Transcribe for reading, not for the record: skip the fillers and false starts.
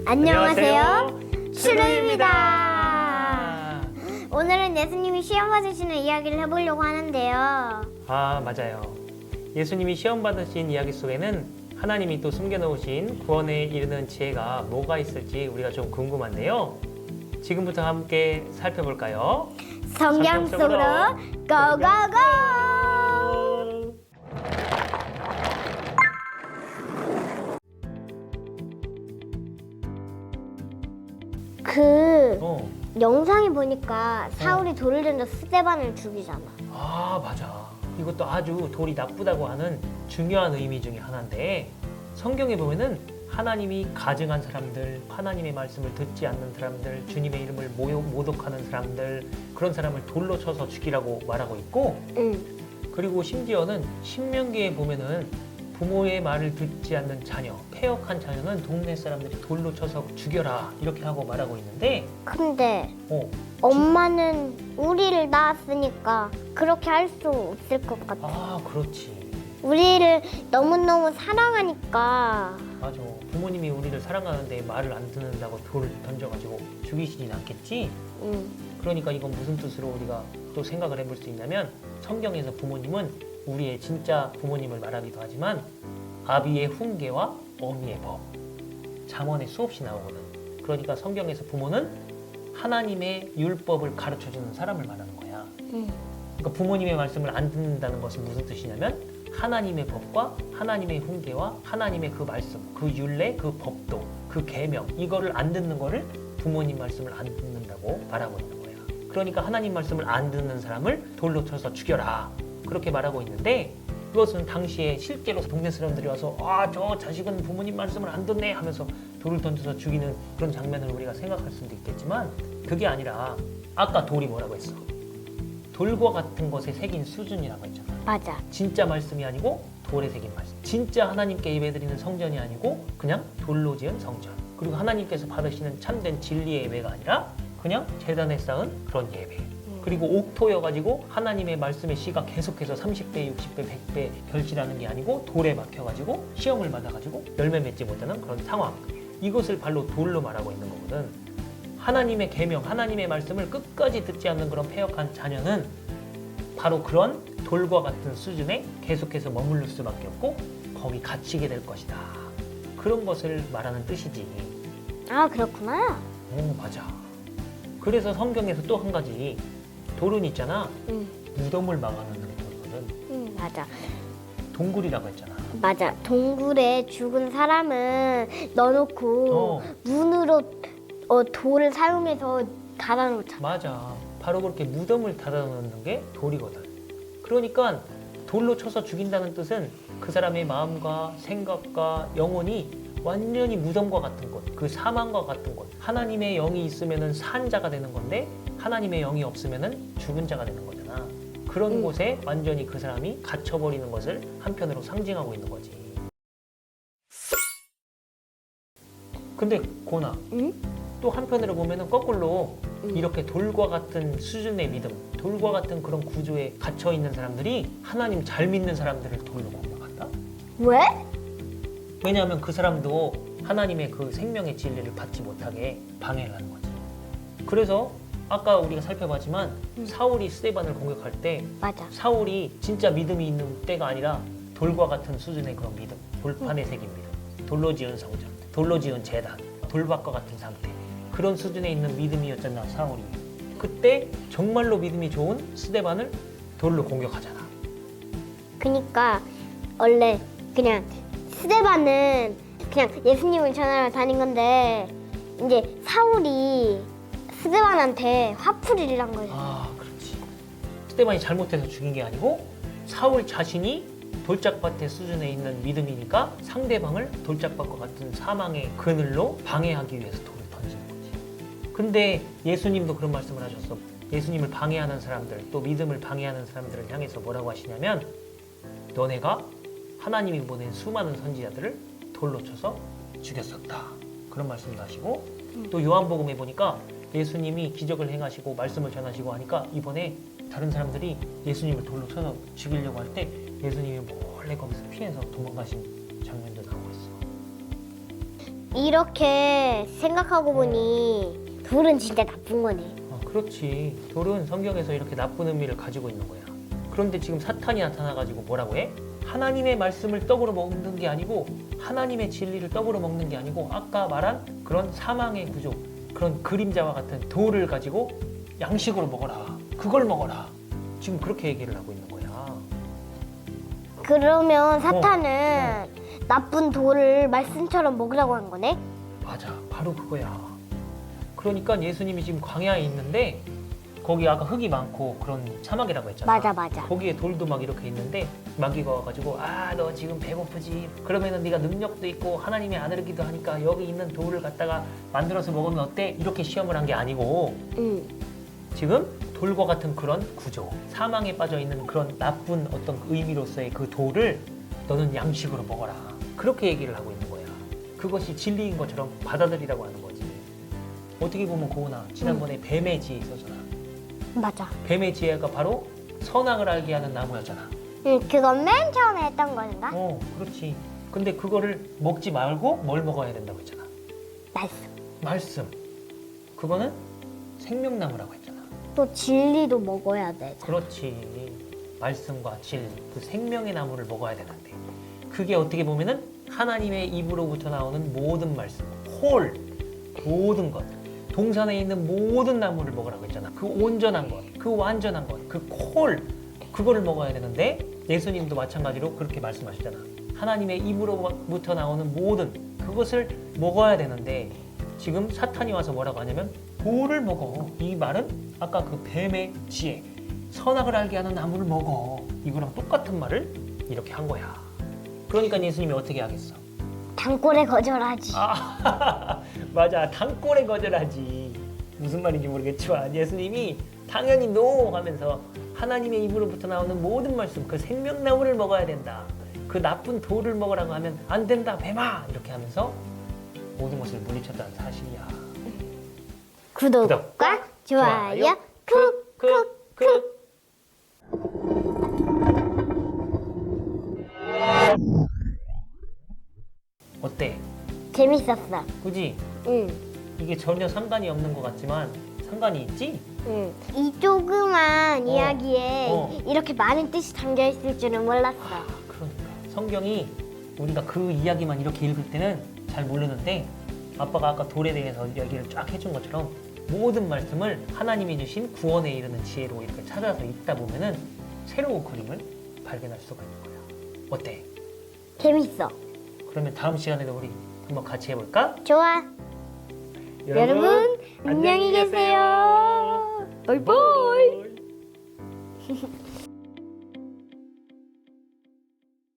안녕하세요. 슈루입니다. 오늘은 예수님이 시험 받으시는 이야기를 해보려고 하는데요. 아, 맞아요. 예수님이 시험 받으신 이야기 속에는 하나님이 또 숨겨놓으신 구원에 이르는 지혜가 뭐가 있을지 우리가 좀 궁금한데요. 지금부터 함께 살펴볼까요? 성경 속으로 고고고! 그 영상에 보니까 사울이 돌을 던져 스데반을 죽이잖아. 아, 맞아. 이것도 아주 돌이 나쁘다고 하는 중요한 의미 중에 하나인데, 성경에 보면은 하나님이 가증한 사람들, 하나님의 말씀을 듣지 않는 사람들, 주님의 이름을 모독하는 사람들, 그런 사람을 돌로 쳐서 죽이라고 말하고 있고, 그리고 심지어는 신명기에 보면은 부모의 말을 듣지 않는 자녀, 패역한 자녀는 동네 사람들이 돌로 쳐서 죽여라, 이렇게 하고 말하고 있는데, 근데 엄마는 우리를 낳았으니까 그렇게 할 수 없을 것 같아. 아, 그렇지. 우리를 너무너무 사랑하니까. 맞아. 부모님이 우리를 사랑하는데 말을 안 듣는다고 돌을 던져가지고 죽이시진 않겠지? 그러니까 이건 무슨 뜻으로 우리가 또 생각을 해볼 수 있냐면, 성경에서 부모님은 우리의 진짜 부모님을 말하기도 하지만 아비의 훈계와 어미의 법, 잠언에 수없이 나오거든. 그러니까 성경에서 부모는 하나님의 율법을 가르쳐주는 사람을 말하는 거야. 그러니까 부모님의 말씀을 안 듣는다는 것은 무슨 뜻이냐면, 하나님의 법과 하나님의 훈계와 하나님의 그 말씀, 그 율례, 그 법도, 그 계명, 이거를 안 듣는 거를 부모님 말씀을 안 듣는다고 말하고 있는 거야. 그러니까 하나님 말씀을 안 듣는 사람을 돌로 쳐서 죽여라, 그렇게 말하고 있는데, 그것은 당시에 실제로 동네 사람들이 와서 저 자식은 부모님 말씀을 안 듣네 하면서 돌을 던져서 죽이는 그런 장면을 우리가 생각할 수도 있겠지만, 그게 아니라 아까 돌이 뭐라고 했어? 돌과 같은 것에 새긴 수준이라고 했잖아. 맞아. 진짜 말씀이 아니고 돌에 새긴 말씀. 진짜 하나님께 예배드리는 성전이 아니고 그냥 돌로 지은 성전. 그리고 하나님께서 받으시는 참된 진리의 예배가 아니라 그냥 제단에 쌓은 그런 예배. 그리고 옥토여가지고 하나님의 말씀의 씨가 계속해서 30배, 60배, 100배 결실하는 게 아니고 돌에 막혀가지고 시험을 받아가지고 열매 맺지 못하는 그런 상황. 이것을 발로 돌로 말하고 있는 거거든. 하나님의 계명, 하나님의 말씀을 끝까지 듣지 않는 그런 패역한 자녀는 바로 그런 돌과 같은 수준에 계속해서 머무를 수밖에 없고 거기 갇히게 될 것이다. 그런 것을 말하는 뜻이지. 아, 그렇구나. 오, 맞아. 그래서 성경에서 또 한 가지 돌은 있잖아. 무덤을 막아놓는 돌이거든. 맞아. 동굴이라고 했잖아. 맞아. 동굴에 죽은 사람은 넣어놓고 문으로 돌을 사용해서 닫아놓잖아. 맞아. 바로 그렇게 무덤을 닫아놓는 게 돌이거든. 그러니까 돌로 쳐서 죽인다는 뜻은 그 사람의 마음과 생각과 영혼이 완전히 무덤과 같은 곳, 그 사망과 같은 곳. 하나님의 영이 있으면은 산 자가 되는 건데 하나님의 영이 없으면은 죽은 자가 되는 거잖아. 그런 곳에 완전히 그 사람이 갇혀버리는 것을 한편으로 상징하고 있는 거지. 근데 고나, 또 한편으로 보면은 거꾸로 이렇게 돌과 같은 수준의 믿음, 돌과 같은 그런 구조에 갇혀 있는 사람들이 하나님 잘 믿는 사람들을 돌로 공격한다? 왜? 왜냐하면 그 사람도 하나님의 그 생명의 진리를 받지 못하게 방해를 하는 거지. 그래서 아까 우리가 살펴봤지만 사울이 스데반을 공격할 때 맞아. 사울이 진짜 믿음이 있는 때가 아니라 돌과 같은 수준의 그런 믿음, 돌판에 새긴 믿음, 돌로 지은 성전, 돌로 지은 제단, 돌밭과 같은 상태, 그런 수준에 있는 믿음이었잖아, 사울이. 그때 정말로 믿음이 좋은 스데반을 돌로 공격하잖아. 그니까 원래 그냥 스데반은 그냥 예수님을 전하러 다닌 건데, 이제 사울이 스데반한테 화풀이를 한 거죠. 아, 그렇지. 스데반이 잘못해서 죽인 게 아니고 사울 자신이 돌짝밭의 수준에 있는 믿음이니까 상대방을 돌짝밭과 같은 사망의 그늘로 방해하기 위해서 돌을 던진 거지. 근데 예수님도 그런 말씀을 하셨어. 예수님을 방해하는 사람들, 또 믿음을 방해하는 사람들을 향해서 뭐라고 하시냐면, 너네가 하나님이 보낸 수많은 선지자들을 돌로 쳐서 죽였었다. 그런 말씀도 하시고, 또 요한복음에 보니까 예수님이 기적을 행하시고 말씀을 전하시고 하니까 이번에 다른 사람들이 예수님을 돌로 쳐서 죽이려고 할 때 예수님이 몰래 거기서 피해서 도망가신 장면도 나오고 있어. 이렇게 생각하고 보니 돌은 진짜 나쁜 거네. 그렇지. 돌은 성경에서 이렇게 나쁜 의미를 가지고 있는 거야. 그런데 지금 사탄이 나타나가지고 뭐라고 해? 하나님의 말씀을 떡으로 먹는 게 아니고 하나님의 진리를 떡으로 먹는 게 아니고 아까 말한 그런 사망의 구조, 그런 그림자와 같은 돌을 가지고 양식으로 먹어라. 그걸 먹어라. 지금 그렇게 얘기를 하고 있는 거야. 그러면 사탄은 나쁜 돌을 말씀처럼 먹으라고 한 거네? 맞아. 바로 그거야. 그러니까 예수님이 지금 광야에 있는데 거기 아까 흙이 많고 그런 사막이라고 했잖아. 맞아. 거기에 돌도 막 이렇게 있는데 마귀가 와가지고 너 지금 배고프지? 그러면은 네가 능력도 있고 하나님의 아들이기도 하니까 여기 있는 돌을 갖다가 만들어서 먹으면 어때? 이렇게 시험을 한 게 아니고 지금 돌과 같은 그런 구조, 사망에 빠져 있는 그런 나쁜 어떤 의미로서의 그 돌을 너는 양식으로 먹어라. 그렇게 얘기를 하고 있는 거야. 그것이 진리인 것처럼 받아들이라고 하는 거지. 어떻게 보면 고은아, 지난번에 뱀의 지혜 있었잖아. 맞아. 뱀의 지혜가 바로 선악을 알게 하는 나무였잖아. 그건 맨 처음에 했던 거인가? 그렇지. 근데 그거를 먹지 말고 뭘 먹어야 된다고 했잖아. 말씀. 그거는 생명나무라고 했잖아. 또 진리도 먹어야 돼. 그렇지. 말씀과 진리, 그 생명의 나무를 먹어야 되는데 그게 어떻게 보면은 하나님의 입으로부터 나오는 모든 말씀, 모든 것, 동산에 있는 모든 나무를 먹으라고 했잖아. 그 온전한 것, 그 완전한 것, 그거를 먹어야 되는데 예수님도 마찬가지로 그렇게 말씀하시잖아. 하나님의 입으로부터 나오는 모든 그것을 먹어야 되는데 지금 사탄이 와서 뭐라고 하냐면 돌을 먹어. 이 말은 아까 그 뱀의 지혜, 선악을 알게 하는 나무를 먹어. 이거랑 똑같은 말을 이렇게 한 거야. 그러니까 예수님이 어떻게 하겠어? 단골에 거절하지. 맞아. 단골에 거절하지. 무슨 말인지 모르겠지만 예수님이 당연히 NO 하면서 하나님의 입으로부터 나오는 모든 말씀, 그 생명나무를 먹어야 된다. 그 나쁜 돌을 먹으라고 하면 안 된다, 뱀아! 이렇게 하면서 모든 것을 물리쳤다는 사실이야. 구독과 좋아요 쿡쿡쿡. 어때? 재밌었어. 그지? 응. 이게 전혀 상관이 없는 것 같지만 상관이 있지? 응. 이 조그만 이야기에 이렇게 많은 뜻이 담겨 있을 줄은 몰랐어. 그러니까 성경이 우리가 그 이야기만 이렇게 읽을 때는 잘 모르는데 아빠가 아까 돌에 대해서 이야기를 쫙 해준 것처럼 모든 말씀을 하나님이 주신 구원에 이르는 지혜로 이렇게 찾아서 읽다 보면은 새로운 그림을 발견할 수가 있는 거야. 어때? 재밌어. 그러면 다음 시간에도 우리 한번 같이 해볼까? 좋아. 여러분 안녕히 계세요. 바이바이.